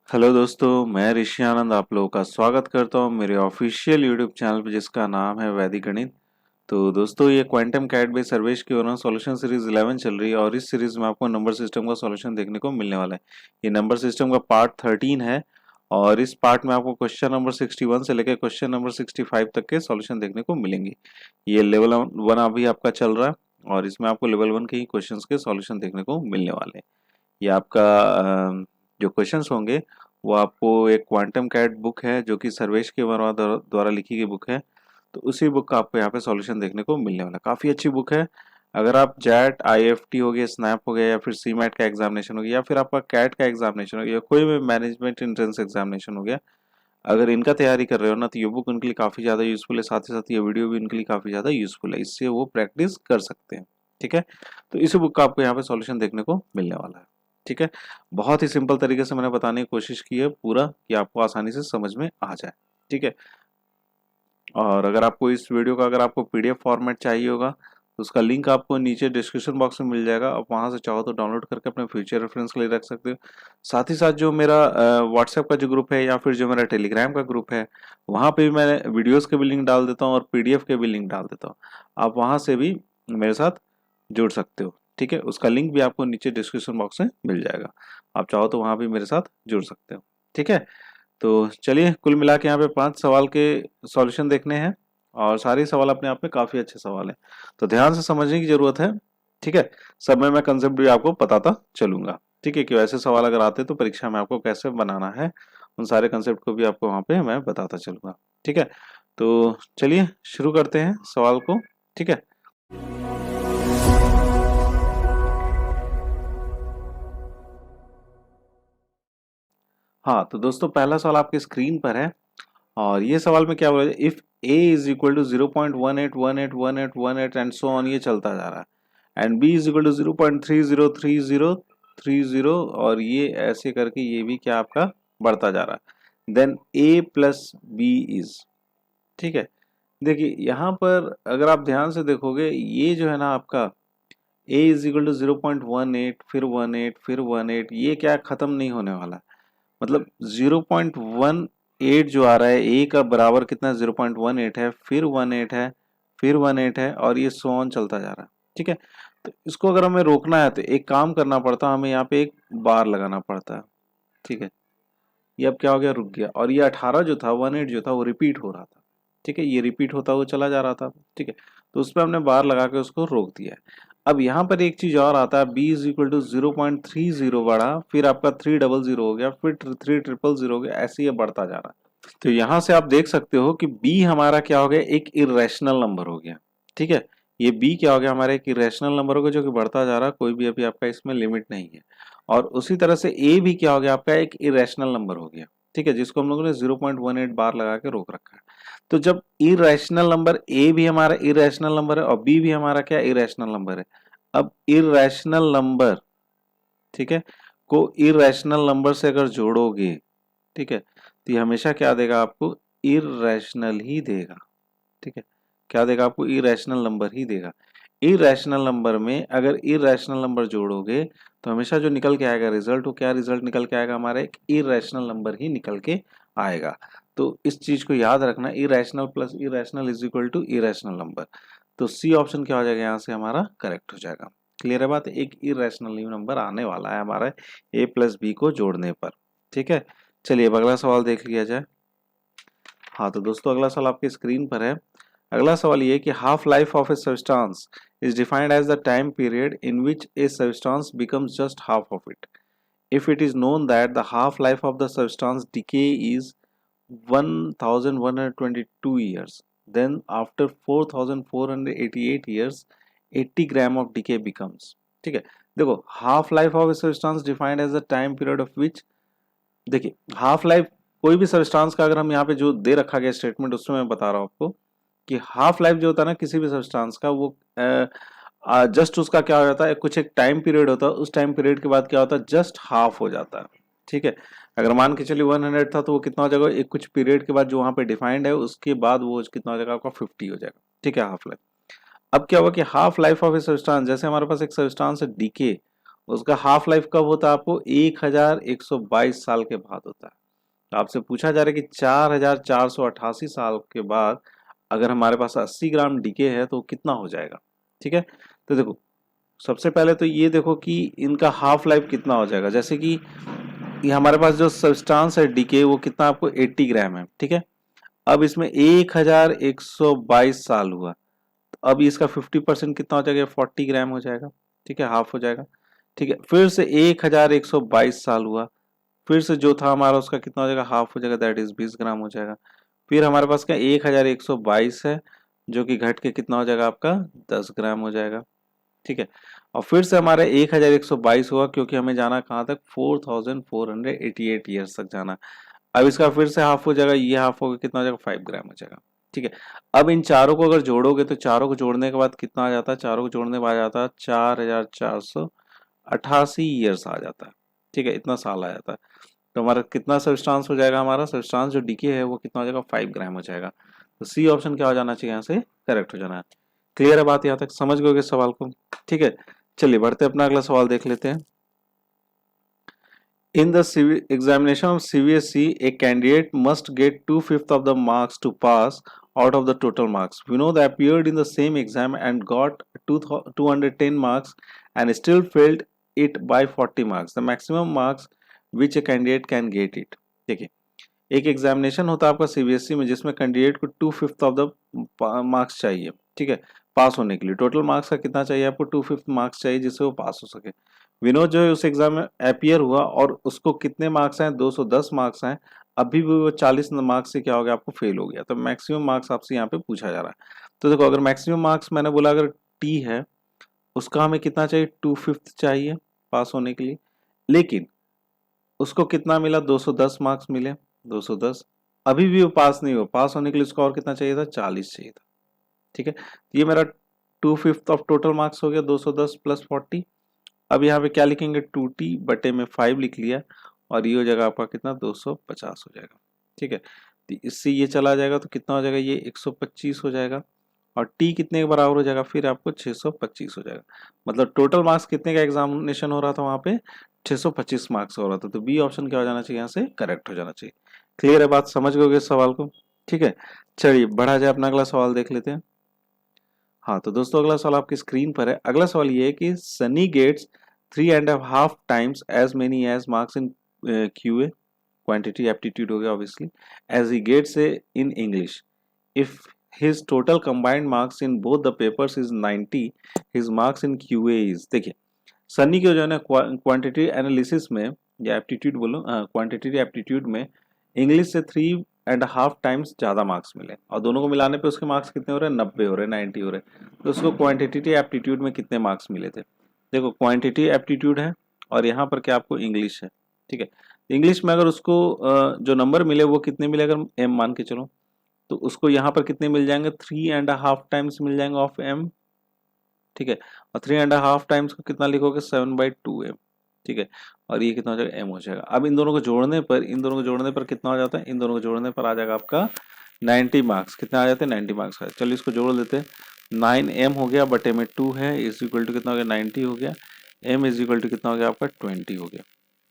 Hello दोस्तों, मैं ऋषि आनंद आप लोगों का स्वागत करता हूं मेरे ऑफिशियल यूट्यूब चैनल पर जिसका नाम है वैदिक गणित। तो दोस्तों, ये क्वांटम कैट बेस सर्वेश की ओर सॉल्यूशन सीरीज 11 चल रही है और इस सीरीज में आपको नंबर सिस्टम का सॉल्यूशन देखने को मिलने वाला है। ये नंबर सिस्टम का पार्ट 13 है और इस पार्ट में आपको क्वेश्चन नंबर 61 से लेकर क्वेश्चन नंबर 65 तक के सॉल्यूशन देखने को मिलेंगे। ये लेवल 1 अभी आपका चल रहा है और इसमें आपको लेवल 1 के ही क्वेश्चन के सॉल्यूशन देखने को मिलने वाले हैं। ये आपका जो क्वेश्चंस होंगे वो आपको एक क्वांटम कैट बुक है जो कि सर्वेश के वर्मा द्वारा लिखी गई बुक है। तो उसी बुक का आपको यहाँ पे सॉल्यूशन देखने को मिलने वाला है। काफ़ी अच्छी बुक है। अगर आप जैट आईएफटी हो गया, स्नैप हो गया, या फिर सीमैट का एग्जामिनेशन हो गया, या फिर आपका कैट का एग्जामिनेशन हो गया, या कोई भी मैनेजमेंट एंट्रेंस एग्जामिनेशन हो गया, अगर इनका तैयारी कर रहे हो ना तो ये बुक उनके लिए काफ़ी ज़्यादा यूजफुल है। साथ ही साथ ये वीडियो भी उनके लिए काफ़ी ज़्यादा यूजफुल है, इससे वो प्रैक्टिस कर सकते हैं। ठीक है, तो इसी बुक का आपको यहाँ पे सॉल्यूशन देखने को मिलने वाला है। ठीक है, बहुत ही सिंपल तरीके से मैंने बताने की कोशिश की है पूरा कि आपको आसानी से समझ में आ जाए। ठीक है, और अगर आपको इस वीडियो का अगर आपको पीडीएफ फॉर्मेट चाहिए होगा तो उसका लिंक आपको नीचे डिस्क्रिप्शन बॉक्स में मिल जाएगा। आप वहां से चाहो तो डाउनलोड करके अपने फ्यूचर रेफरेंस के लिए रख सकते हो। साथ ही साथ जो मेरा व्हाट्सएप का जो ग्रुप है या फिर जो मेरा टेलीग्राम का ग्रुप है, वहां पे भी मैं वीडियोस के भी लिंक डाल देता हूँ और पीडीएफ के भी लिंक डाल देता हूँ। आप वहां से भी मेरे साथ जुड़ सकते हो। ठीक है, उसका लिंक भी आपको नीचे डिस्क्रिप्शन बॉक्स में मिल जाएगा। आप चाहो तो वहां भी मेरे साथ जुड़ सकते हो। ठीक है, तो चलिए कुल मिला के यहाँ पे 5 सवाल के सॉल्यूशन देखने हैं और सारे सवाल अपने आप में काफी अच्छे सवाल हैं, तो ध्यान से समझने की जरूरत है। ठीक है, सब में मैं कंसेप्ट भी आपको बताता चलूंगा। ठीक है, कि वैसे सवाल अगर आते तो परीक्षा में आपको कैसे बनाना है, उन सारे कंसेप्ट को भी आपको वहाँ पे मैं बताता चलूंगा। ठीक है, तो चलिए शुरू करते हैं सवाल को। ठीक है, हाँ तो दोस्तों, पहला सवाल आपकी स्क्रीन पर है और ये सवाल में क्या बोला है, if a is equal to 0.18181818 and so on, ये चलता जा रहा है, and b is equal to 0.303030 और ये ऐसे करके ये भी क्या आपका बढ़ता जा रहा है, then a plus b is. ठीक है, देखिए यहाँ पर अगर आप ध्यान से देखोगे ये जो है ना आपका a इज इक्वल टू 0.18 फिर 18 फिर 18, ये क्या खत्म नहीं होने वाला। मतलब 0.18 जो आ रहा है ए का बराबर कितना 0.18 है, फिर 18 है, फिर 18 है और ये सो ऑन चलता जा रहा है। ठीक है, तो इसको अगर हमें रोकना है तो एक काम करना पड़ता है, हमें यहाँ पे एक बार लगाना पड़ता है। ठीक है, ये अब क्या हो गया, रुक गया, और ये 18 जो था 18 जो था वो रिपीट हो रहा था। ठीक है, ये रिपीट होता हुआ चला जा रहा था। ठीक है, तो उस पर हमने बार लगा के उसको रोक दिया है। अब यहाँ पर एक चीज और आता है, b इज इक्वल टू 0.30 बढ़ा, फिर आपका 300 हो गया, फिर 3000 हो गया, ऐसे ये बढ़ता जा रहा है। तो यहाँ से आप देख सकते हो कि b हमारा क्या हो गया, एक इरेशनल नंबर हो गया। ठीक है, ये b क्या हो गया, हमारा एक इरेशनल नंबर हो गया जो कि बढ़ता जा रहा है, कोई भी अभी आपका इसमें लिमिट नहीं है। और उसी तरह से a भी क्या हो गया, आपका एक इरेशनल नंबर हो गया। ठीक है, जिसको हम लोगों ने 0.18 बार लगा के रोक रखा है। तो जब इरेशनल नंबर a भी हमारा इरेशनल नंबर है और b भी हमारा क्या इरेशनल नंबर है, अब इरेशनल नंबर, ठीक है, को इरेशनल नंबर से अगर जोड़ोगे, ठीक है, तो ये हमेशा क्या देगा आपको, इरेशनल ही देगा। ठीक है, क्या देगा आपको, इरेशनल नंबर ही देगा। इरेशनल नंबर में अगर इरेशनल नंबर जोड़ोगे तो हमेशा जो निकल के आएगा रिजल्ट, वो क्या रिजल्ट निकल के आएगा, हमारा एक इरेशनल नंबर ही निकल के आएगा। तो इस चीज को याद रखना, irrational plus irrational is equal to irrational number. तो सी ऑप्शन क्या हो जाएगा, यहाँ से हमारा करेक्ट हो जाएगा। क्लियर है बात, एक इरेशनल नंबर आने वाला है हमारा ए प्लस बी को जोड़ने पर। ठीक है, चलिए अब अगला सवाल देख लिया जाए। हाँ तो दोस्तों, अगला सवाल आपकी स्क्रीन पर है। अगला सवाल ये कि half life of a substance is defined as the time period in which a substance becomes just half of it. If it is known that the half life of the substance decay is 1122 years, then after 4488 years 80 gram of decay becomes। ठीक है, देखो half life of a substance defined as the time period of which, देखिए half life कोई भी substance का अगर हम यहाँ पे जो दे रखा गया स्टेटमेंट, उसमें मैं बता रहा हूँ आपको कि हाफ लाइफ जो होता है ना किसी भी सब्सटेंस का, वो जस्ट उसका क्या हो जाता है, कुछ एक टाइम पीरियड होता है, उस टाइम पीरियड के बाद क्या होता है, जस्ट हाफ हो जाता है। ठीक है, अगर मान के चलिए 100 था तो वो कितना हो जाएगा, एक कुछ पीरियड के बाद जो वहां पे डिफाइंड है उसके बाद वो कितना हो जाएगा आपका 50 हो जाएगा। ठीक है, हाफ लाइफ। अब क्या हुआ कि half life of a substance, जैसे हमारे पास एक सब्सटेंस है डीके, उसका हाफ लाइफ कब होता है आपको 1122 साल के बाद होता है। तो आपसे पूछा जा रहा है कि 4488 साल के बाद अगर हमारे पास 80 ग्राम डीके है तो कितना हो जाएगा। ठीक है, तो देखो सबसे पहले तो ये देखो कि इनका हाफ लाइफ कितना हो जाएगा। जैसे कि ये हमारे पास जो सब्सटेंस है डीके वो कितना आपको 80 ग्राम है। ठीक है, अब इसमें 1122 साल हुआ, तो अब इसका 50% कितना हो जाएगा, 40 ग्राम हो जाएगा। ठीक है, हाफ हो जाएगा। ठीक है, फिर से 1122 साल हुआ, फिर से जो था हमारा उसका कितना हो जाएगा, हाफ हो जाएगा, दैट इज 20 ग्राम हो जाएगा। फिर हमारे पास क्या 1122 है जो कि घट के कितना हो जाएगा आपका 10 ग्राम हो जाएगा। ठीक है, और फिर से हमारा 1122 हुआ क्योंकि हमें जाना कहाँ तक 4488 ईयर्स तक जाना। अब इसका फिर से हाफ हो जाएगा, ये हाफ होगा कितना हो जाएगा 5 ग्राम हो जाएगा। ठीक है, अब इन चारों को अगर जोड़ोगे तो चारों को जोड़ने के बाद कितना आ जाता है, चारों को जोड़ने के बाद आ जाता है 4488 ईयर्स आ जाता है। ठीक है, इतना साल आ जाता है। तो हमारा कितना सब्सटेंस हो जाएगा, हमारा सब्सटेंस जो डीके है वो कितना हो जाएगा 5 ग्राम हो जाएगा। तो सी ऑप्शन क्या हो जाना चाहिए, यहाँ से करेक्ट हो जाना है। क्लियर है बात, यहाँ तक समझ गए सवाल को। ठीक है, चलिए बढ़ते अपना अगला सवाल देख लेते हैं। In the examination of CBSE, a candidate must get 2/5 of the marks to pass out of the total marks. We know they appeared in the same exam and got 210 marks and still failed it by 40 marks. The maximum marks which a candidate can get it. देखिए, एक examination होता है आपका CBSE में जिसमें candidate को 2/5 of the marks चाहिए। ठीक है, पास होने के लिए टोटल मार्क्स का कितना चाहिए आपको 2/5 मार्क्स चाहिए जिससे वो पास हो सके। विनोद जो है उस एग्जाम में अपियर हुआ और उसको कितने मार्क्स हैं 210 मार्क्स हैं, अभी भी वो 40 मार्क्स से क्या हो गया आपको फेल हो गया। तो मैक्सिमम मार्क्स आपसे यहाँ पे पूछा जा रहा है। तो देखो अगर मैक्सिमम मार्क्स मैंने बोला अगर टी है उसका हमें कितना चाहिए 2/5 चाहिए पास होने के लिए, लेकिन उसको कितना मिला 210 मार्क्स मिले 210, अभी भी वो पास नहीं हुआ, पास होने के लिए उसको और कितना चाहिए था 40 चाहिए था। ठीक है, तो ये मेरा 2/5 ऑफ टोटल मार्क्स हो गया 210 प्लस 40। अब यहाँ पे क्या लिखेंगे 2t बटे में 5 लिख लिया और ये हो जाएगा आपका कितना 250 हो जाएगा। ठीक है, तो इससे ये चला जाएगा तो कितना हो जाएगा ये 125 हो जाएगा और t कितने के बराबर हो जाएगा फिर आपको 625 हो जाएगा। मतलब टोटल मार्क्स कितने का एग्जामिनेशन हो रहा था वहां पे 625 मार्क्स हो रहा था। तो बी ऑप्शन क्या हो जाना चाहिए यहाँ से करेक्ट हो जाना चाहिए। क्लियर है बात, समझ गए इस सवाल को। ठीक है, चलिए बढ़ा जाए अपना अगला सवाल देख लेते हैं। हाँ तो दोस्तों अगला सवाल आपकी स्क्रीन पर है। अगला सवाल ये है कि Sunny gets 3.5 times as many as marks in QA quantity aptitude हो गया obviously as he gets a in English if his total combined marks in both the papers is 90 his marks in QA is। देखिए सनी के जो है ना quantity analysis में या aptitude बोलो क्वांटिटी एप्टीट्यूड में इंग्लिश से 3.5 टाइम्स ज़्यादा मार्क्स मिले और दोनों को मिलाने पे उसके मार्क्स कितने हो रहे हैं 90 हो रहे हैं 90 हो रहे हैं। तो उसको क्वांटिटी एप्टीट्यूड में कितने मार्क्स मिले थे, देखो क्वांटिटी एप्टीट्यूड है और यहाँ पर क्या आपको इंग्लिश है। ठीक है, इंग्लिश में अगर उसको जो नंबर मिले वो कितने मिले अगर एम मान के चलो तो उसको यहाँ पर कितने मिल जाएंगे 3.5 टाइम्स मिल जाएंगे ऑफ एम। ठीक है, और 3.5 टाइम्स को कितना लिखोगे 7/2m। ठीक है, और ये कितना हो जाएगा m हो जाएगा। अब इन दोनों को जोड़ने पर कितना हो जाता है, इन दोनों को जोड़ने पर आ जाएगा आपका 90 मार्क्स। कितना आ जाते हैं 90 मार्क्स का। चलिए इसको जोड़ देते हैं, 9m हो गया बटे में 2 है इज इक्वल टू कितना हो गया 90 हो गया, m इज इक्वल टू कितना हो गया आपका 20 हो गया।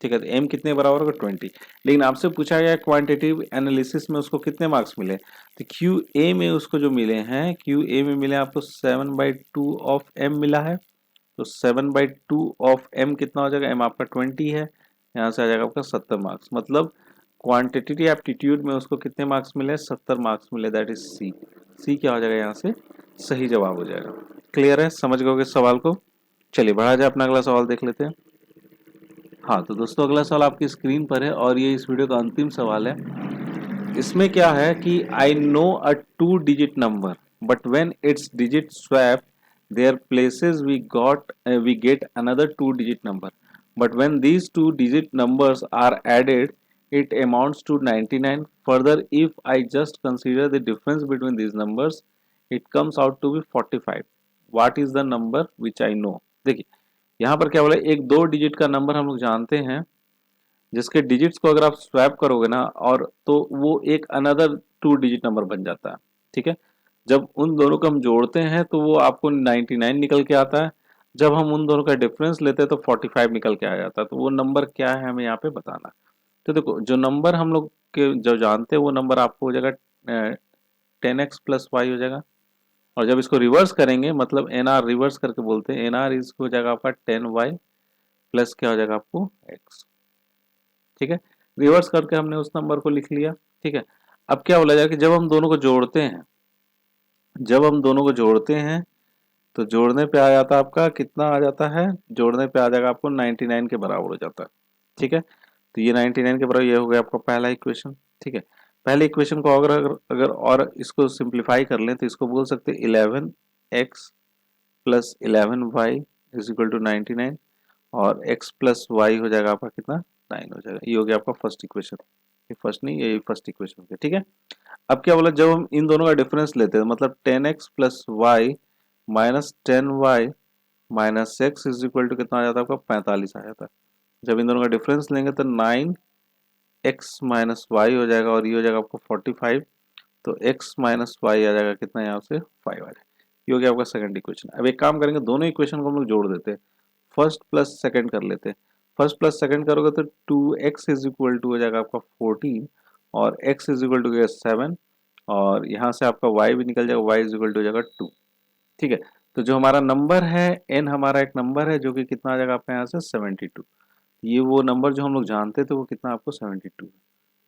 ठीक है, तो m कितने बराबर होगा 20। लेकिन आपसे पूछा गया क्वांटिटेटिव एनालिसिस में उसको कितने मार्क्स मिले, तो क्यू ए में उसको जो मिले हैं क्यू ए में मिले आपको 7/2 ऑफ m मिला है। तो 7/2 ऑफ m कितना हो जाएगा, m आपका 20 है, यहाँ से आ जाएगा आपका 70 मार्क्स। मतलब क्वांटिटेटिव एप्टीट्यूड में उसको कितने मार्क्स मिले 70 मार्क्स मिले, दैट इज सी। सी क्या हो जाएगा यहाँ से सही जवाब हो जाएगा। क्लियर है, समझ गए इस सवाल को। चलिए बढ़ा जाए अपना अगला सवाल देख लेते हैं। हाँ तो दोस्तों अगला सवाल आपकी स्क्रीन पर है और ये इस वीडियो का अंतिम सवाल है। इसमें क्या है कि I know a 2 digit number but when its digit swap their places we get another 2 digit number but when these 2 digit numbers are added it amounts to 99. Further, if I just consider the difference between these numbers, it comes out to be 45. What is the number which I know? देखिए यहाँ पर क्या बोला, एक 2 digit का number हम लोग जानते हैं जिसके डिजिट्स को अगर आप स्वैप करोगे ना और तो वो एक अनदर 2 डिजिट नंबर बन जाता है। ठीक है, जब उन दोनों को हम जोड़ते हैं तो वो आपको 99 निकल के आता है। जब हम उन दोनों का डिफरेंस लेते हैं तो 45 निकल के आ जाता है। तो वो नंबर क्या है हमें यहाँ पे बताना। तो देखो जो नंबर हम लोग के जो जानते हैं वो नंबर आपको हो जाएगा 10x प्लस वाई हो जाएगा। और जब इसको रिवर्स करेंगे मतलब एन आर रिवर्स करके बोलते हैं, एन आर इसको हो जाएगा आपका 10y प्लस क्या हो जाएगा आपको x। ठीक है, रिवर्स करके हमने उस नंबर को लिख लिया। ठीक है, अब क्या बोला जाए कि जब हम दोनों को जोड़ते हैं, जब हम दोनों को जोड़ते हैं तो जोड़ने पे आ जाता है आपका कितना आ जाता है, जोड़ने पे आ जाएगा आपको 99 के बराबर हो जाता है। ठीक है, तो ये 99 के बराबर ये हो गया आपका पहला इक्वेशन। ठीक है, पहले इक्वेशन को अगर और इसको सिंप्लीफाई कर लें तो इसको बोल सकते हैं 11x plus 11y is equal to 99 और x प्लस वाई हो जाएगा आपका कितना 9 हो जाएगा। ये हो गया आपका फर्स्ट इक्वेशन, ये फर्स्ट नहीं ये फर्स्ट इक्वेशन हो गया। ठीक है, अब क्या बोला, जब हम इन दोनों का डिफरेंस लेते हैं मतलब 10x plus y minus 10y minus x is equal to कितना आ जाता है आपका 45 आ जाता है। जब इन दोनों का डिफरेंस लेंगे तो 9x माइनस वाई हो जाएगा और ये हो जाएगा आपको 45। तो x माइनस वाई आ जाएगा कितना, यहाँ से 5 आ जाएगा। ये हो गया आपका सेकंड इक्वेशन। अब एक काम करेंगे, दोनों इक्वेशन को हम लोग जोड़ देते हैं, फर्स्ट प्लस सेकंड कर लेते हैं। फर्स्ट प्लस सेकंड करोगे तो 2x इज इक्वल टू हो जाएगा आपका 14 और x इज इक्वल टू 7 और यहाँ से आपका y भी निकल जाएगा, y इज इक्वल टू हो जाएगा 2। ठीक है, तो जो हमारा नंबर है n हमारा एक नंबर है जो कि कितना आ जाएगा आपका यहाँ से 72। ये वो नंबर जो हम लोग जानते थे वो कितना आपको 72 है।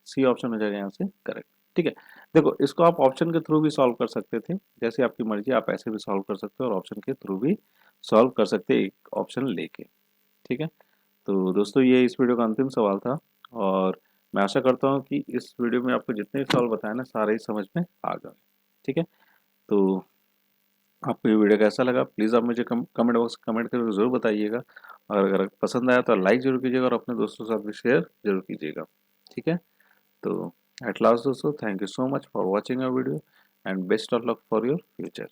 सी ऑप्शन हो जाएगा यहाँ से करेक्ट। ठीक है, देखो इसको आप ऑप्शन के थ्रू भी सॉल्व कर सकते थे, जैसे आपकी मर्जी, आप ऐसे भी सॉल्व कर सकते हो और ऑप्शन के थ्रू भी सॉल्व कर सकते हैं एक ऑप्शन लेके। ठीक है, तो दोस्तों ये इस वीडियो का अंतिम सवाल था और मैं आशा करता हूँ कि इस वीडियो में आपको जितने सवाल बताए ना सारे ही समझ में आ गए। ठीक है, तो आपको ये वीडियो कैसा लगा प्लीज़ आप मुझे कमेंट बॉक्स कमेंट करके ज़रूर बताइएगा और अगर पसंद आया तो लाइक ज़रूर कीजिएगा और अपने दोस्तों के साथ भी शेयर ज़रूर कीजिएगा। ठीक है, तो एट लास्ट दोस्तों thank you so much for watching our video and best of luck for your future.